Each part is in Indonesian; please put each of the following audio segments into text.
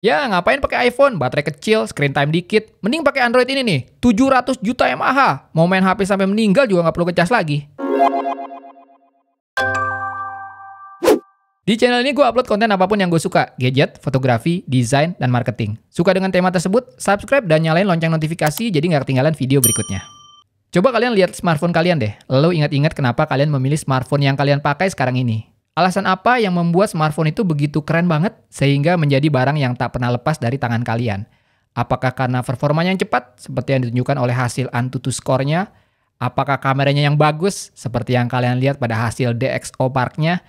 Ya, ngapain pakai iPhone? Baterai kecil, screen time dikit. Mending pakai Android ini nih, 700 juta mAh. Mau main HP sampai meninggal juga nggak perlu ngecas lagi. Di channel ini gue upload konten apapun yang gue suka. Gadget, fotografi, desain, dan marketing. Suka dengan tema tersebut? Subscribe dan nyalain lonceng notifikasi jadi nggak ketinggalan video berikutnya. Coba kalian lihat smartphone kalian deh. Lalu ingat-ingat kenapa kalian memilih smartphone yang kalian pakai sekarang ini. Alasan apa yang membuat smartphone itu begitu keren banget sehingga menjadi barang yang tak pernah lepas dari tangan kalian? Apakah karena performanya yang cepat seperti yang ditunjukkan oleh hasil Antutu score-nya? Apakah kameranya yang bagus seperti yang kalian lihat pada hasil DxO Park-nya?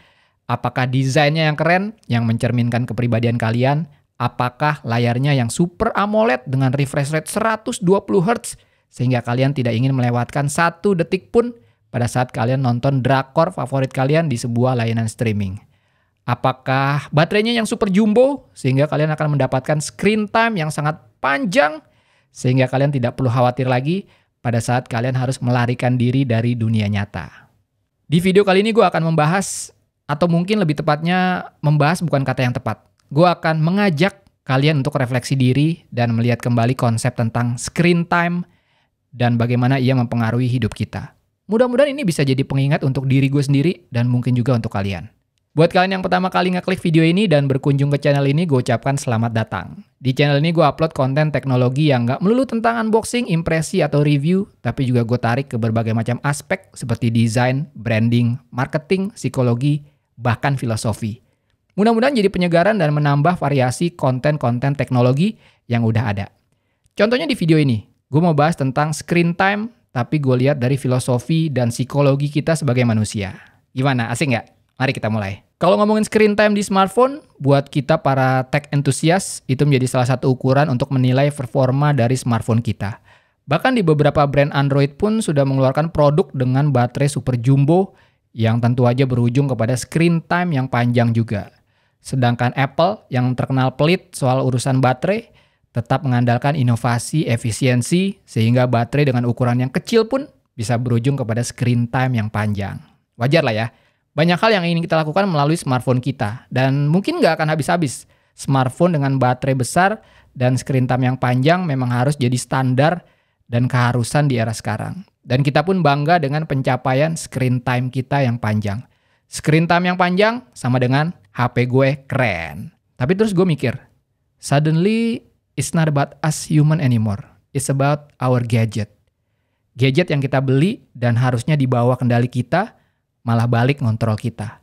Apakah desainnya yang keren yang mencerminkan kepribadian kalian? Apakah layarnya yang Super AMOLED dengan refresh rate 120 Hz sehingga kalian tidak ingin melewatkan 1 detik pun pada saat kalian nonton drakor favorit kalian di sebuah layanan streaming? Apakah baterainya yang super jumbo sehingga kalian akan mendapatkan screen time yang sangat panjang sehingga kalian tidak perlu khawatir lagi pada saat kalian harus melarikan diri dari dunia nyata? Di video kali ini gue akan membahas, atau mungkin lebih tepatnya membahas bukan kata yang tepat. Gue akan mengajak kalian untuk refleksi diri dan melihat kembali konsep tentang screen time dan bagaimana ia mempengaruhi hidup kita. Mudah-mudahan ini bisa jadi pengingat untuk diri gue sendiri dan mungkin juga untuk kalian. Buat kalian yang pertama kali ngeklik video ini dan berkunjung ke channel ini, gue ucapkan selamat datang. Di channel ini gue upload konten teknologi yang nggak melulu tentang unboxing, impresi, atau review, tapi juga gue tarik ke berbagai macam aspek seperti desain, branding, marketing, psikologi, bahkan filosofi. Mudah-mudahan jadi penyegaran dan menambah variasi konten-konten teknologi yang udah ada. Contohnya di video ini, gue mau bahas tentang screen time, tapi gue lihat dari filosofi dan psikologi kita sebagai manusia. Gimana? Asik nggak? Mari kita mulai. Kalau ngomongin screen time di smartphone, buat kita para tech enthusiast, itu menjadi salah satu ukuran untuk menilai performa dari smartphone kita. Bahkan di beberapa brand Android pun sudah mengeluarkan produk dengan baterai super jumbo yang tentu aja berujung kepada screen time yang panjang juga. Sedangkan Apple yang terkenal pelit soal urusan baterai, tetap mengandalkan inovasi, efisiensi, sehingga baterai dengan ukuran yang kecil pun bisa berujung kepada screen time yang panjang. Wajar lah ya, banyak hal yang ingin kita lakukan melalui smartphone kita, dan mungkin nggak akan habis-habis. Smartphone dengan baterai besar dan screen time yang panjang memang harus jadi standar dan keharusan di era sekarang. Dan kita pun bangga dengan pencapaian screen time kita yang panjang. Screen time yang panjang sama dengan HP gue keren. Tapi terus gue mikir, suddenly it's not about us human anymore. It's about our gadget. Gadget yang kita beli dan harusnya dibawa kendali kita, malah balik ngontrol kita.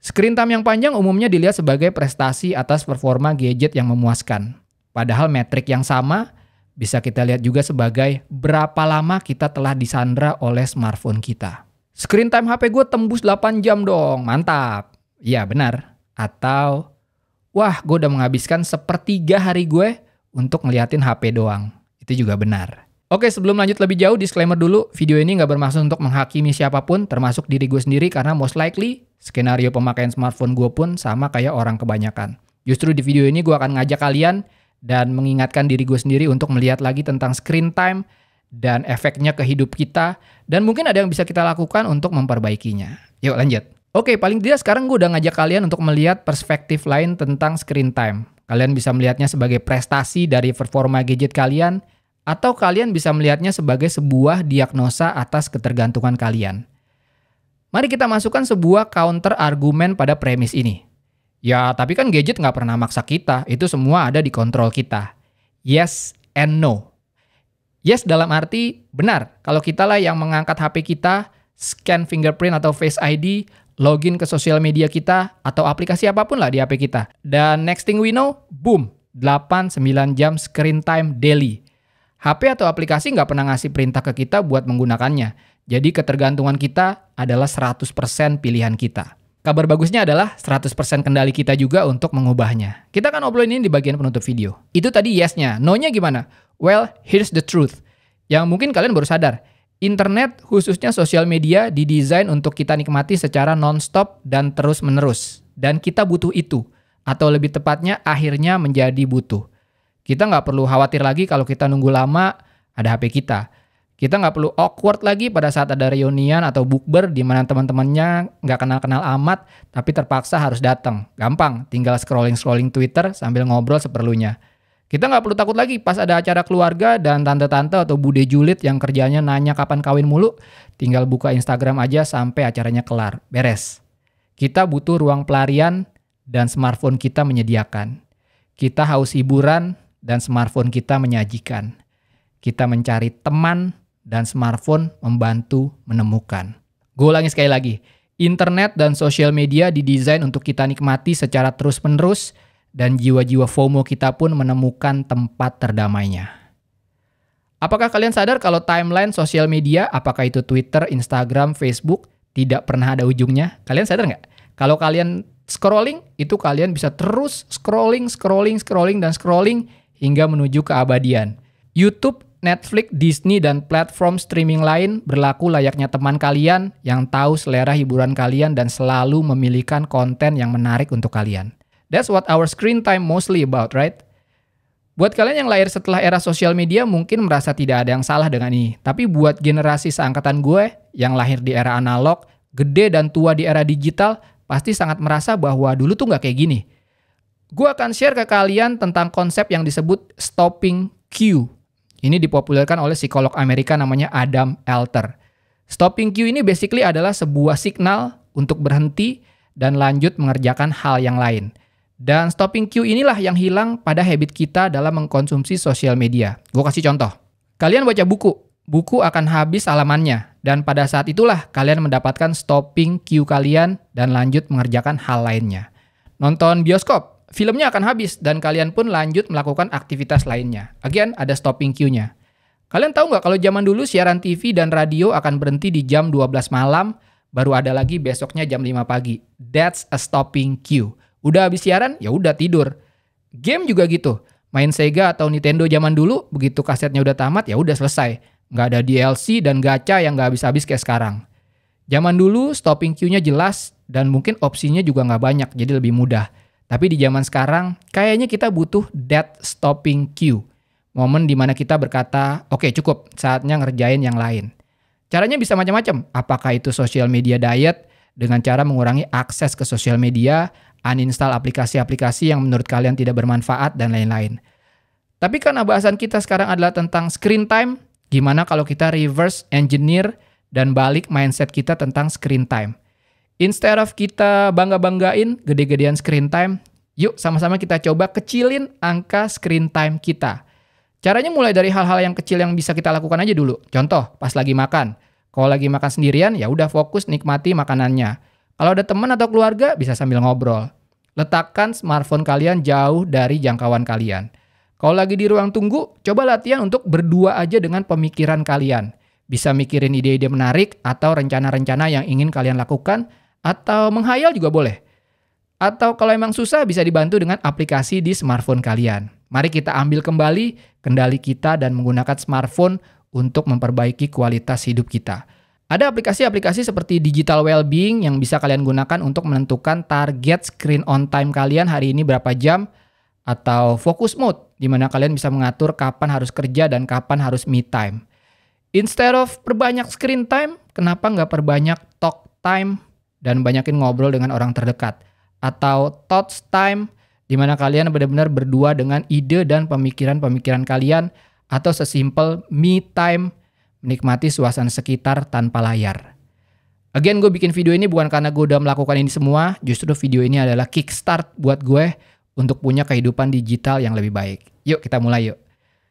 Screen time yang panjang umumnya dilihat sebagai prestasi atas performa gadget yang memuaskan. Padahal metrik yang sama bisa kita lihat juga sebagai berapa lama kita telah disandra oleh smartphone kita. Screen time HP gue tembus 8 jam dong, mantap. Iya benar. Atau wah, gue udah menghabiskan 1/3 hari gue untuk ngeliatin HP doang. Itu juga benar. Oke, sebelum lanjut lebih jauh, disclaimer dulu. Video ini nggak bermaksud untuk menghakimi siapapun, termasuk diri gue sendiri, karena most likely, skenario pemakaian smartphone gue pun sama kayak orang kebanyakan. Justru di video ini gue akan ngajak kalian dan mengingatkan diri gue sendiri untuk melihat lagi tentang screen time dan efeknya ke hidup kita, dan mungkin ada yang bisa kita lakukan untuk memperbaikinya. Yuk lanjut. Oke, paling tidak sekarang gue udah ngajak kalian untuk melihat perspektif lain tentang screen time. Kalian bisa melihatnya sebagai prestasi dari performa gadget kalian, atau kalian bisa melihatnya sebagai sebuah diagnosa atas ketergantungan kalian. Mari kita masukkan sebuah counter argumen pada premis ini. Ya, tapi kan gadget nggak pernah maksa kita, itu semua ada di kontrol kita. Yes and no. Yes dalam arti benar, kalau kita lah yang mengangkat HP kita, scan fingerprint atau Face ID, login ke sosial media kita, atau aplikasi apapun lah di HP kita. Dan next thing we know, boom, 8-9 jam screen time daily. HP atau aplikasi nggak pernah ngasih perintah ke kita buat menggunakannya. Jadi ketergantungan kita adalah 100% pilihan kita. Kabar bagusnya adalah 100% kendali kita juga untuk mengubahnya. Kita akan obrolin ini di bagian penutup video. Itu tadi yes-nya. No-nya gimana? Well, here's the truth. Yang mungkin kalian baru sadar. Internet, khususnya sosial media, didesain untuk kita nikmati secara non-stop dan terus-menerus. Dan kita butuh itu. Atau lebih tepatnya, akhirnya menjadi butuh. Kita nggak perlu khawatir lagi kalau kita nunggu lama, ada HP kita. Kita nggak perlu awkward lagi pada saat ada reunian atau bukber di mana teman-temannya nggak kenal-kenal amat, tapi terpaksa harus datang. Gampang, tinggal scrolling-scrolling Twitter sambil ngobrol seperlunya. Kita nggak perlu takut lagi pas ada acara keluarga dan tante-tante atau bude julid yang kerjanya nanya kapan kawin mulu, tinggal buka Instagram aja sampai acaranya kelar. Beres. Kita butuh ruang pelarian dan smartphone kita menyediakan. Kita haus hiburan dan smartphone kita menyajikan. Kita mencari teman dan smartphone membantu menemukan. Gue ulangi sekali lagi. Internet dan sosial media didesain untuk kita nikmati secara terus-menerus dan jiwa-jiwa FOMO kita pun menemukan tempat terdamainya. Apakah kalian sadar kalau timeline sosial media, apakah itu Twitter, Instagram, Facebook, tidak pernah ada ujungnya? Kalian sadar nggak? Kalau kalian scrolling, itu kalian bisa terus scrolling hingga menuju keabadian. YouTube, Netflix, Disney, dan platform streaming lain berlaku layaknya teman kalian yang tahu selera hiburan kalian dan selalu memilihkan konten yang menarik untuk kalian. That's what our screen time mostly about, right? Buat kalian yang lahir setelah era sosial media mungkin merasa tidak ada yang salah dengan ini. Tapi buat generasi seangkatan gue yang lahir di era analog, gede dan tua di era digital, pasti sangat merasa bahwa dulu tuh nggak kayak gini. Gue akan share ke kalian tentang konsep yang disebut stopping queue. Ini dipopulerkan oleh psikolog Amerika namanya Adam Alter. Stopping queue ini basically adalah sebuah signal untuk berhenti dan lanjut mengerjakan hal yang lain. Dan stopping queue inilah yang hilang pada habit kita dalam mengkonsumsi sosial media. Gue kasih contoh. Kalian baca buku. Buku akan habis halamannya. Dan pada saat itulah kalian mendapatkan stopping queue kalian dan lanjut mengerjakan hal lainnya. Nonton bioskop. Filmnya akan habis dan kalian pun lanjut melakukan aktivitas lainnya. Again, ada stopping queue-nya. Kalian tahu nggak kalau zaman dulu siaran TV dan radio akan berhenti di jam 12 malam, baru ada lagi besoknya jam 5 pagi. That's a stopping queue. Udah habis siaran, ya udah tidur. Game juga gitu. Main Sega atau Nintendo zaman dulu, begitu kasetnya udah tamat, ya udah selesai. Nggak ada DLC dan gacha yang nggak habis-habis kayak sekarang. Zaman dulu stopping queue-nya jelas dan mungkin opsinya juga nggak banyak, jadi lebih mudah. Tapi di zaman sekarang, kayaknya kita butuh that stopping queue. Momen di mana kita berkata, oke cukup, saatnya ngerjain yang lain. Caranya bisa macam-macam. Apakah itu social media diet, dengan cara mengurangi akses ke sosial media, uninstall aplikasi-aplikasi yang menurut kalian tidak bermanfaat, dan lain-lain. Tapi karena bahasan kita sekarang adalah tentang screen time, gimana kalau kita reverse engineer dan balik mindset kita tentang screen time? Instead of kita bangga-banggain gede-gedean screen time, yuk sama-sama kita coba kecilin angka screen time kita. Caranya mulai dari hal-hal yang kecil yang bisa kita lakukan aja dulu. Contoh, pas lagi makan. Kalau lagi makan sendirian, ya udah fokus nikmati makanannya. Kalau ada teman atau keluarga, bisa sambil ngobrol. Letakkan smartphone kalian jauh dari jangkauan kalian. Kalau lagi di ruang tunggu, coba latihan untuk berdua aja dengan pemikiran kalian. Bisa mikirin ide-ide menarik atau rencana-rencana yang ingin kalian lakukan, atau menghayal juga boleh. Atau kalau emang susah bisa dibantu dengan aplikasi di smartphone kalian. Mari kita ambil kembali kendali kita dan menggunakan smartphone untuk memperbaiki kualitas hidup kita. Ada aplikasi-aplikasi seperti Digital Wellbeing yang bisa kalian gunakan untuk menentukan target screen on time kalian hari ini berapa jam, atau Focus Mode, di mana kalian bisa mengatur kapan harus kerja dan kapan harus me time. Instead of perbanyak screen time, kenapa nggak perbanyak talk time dan banyakin ngobrol dengan orang terdekat? Atau thoughts time, di mana kalian benar-benar berdua dengan ide dan pemikiran-pemikiran kalian, atau sesimpel me time, menikmati suasana sekitar tanpa layar. Again, gue bikin video ini bukan karena gue udah melakukan ini semua, justru video ini adalah kickstart buat gue untuk punya kehidupan digital yang lebih baik. Yuk kita mulai yuk.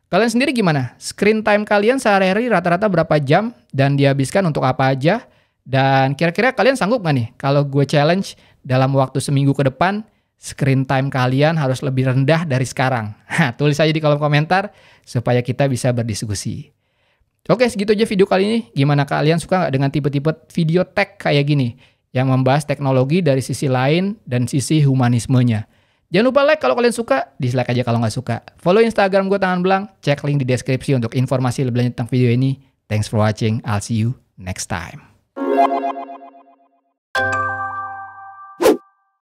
Kalian sendiri gimana? Screen time kalian sehari-hari rata-rata berapa jam dan dihabiskan untuk apa aja? Dan kira-kira kalian sanggup gak nih kalau gue challenge dalam waktu seminggu ke depan, screen time kalian harus lebih rendah dari sekarang? Tulis aja di kolom komentar supaya kita bisa berdiskusi. Oke, segitu aja video kali ini. Gimana kalian suka gak dengan tipe-tipe video tech kayak gini? Yang membahas teknologi dari sisi lain dan sisi humanismenya. Jangan lupa like kalau kalian suka, dislike aja kalau nggak suka. Follow Instagram gue Tangan Belang, cek link di deskripsi untuk informasi lebih lanjut tentang video ini. Thanks for watching, I'll see you next time.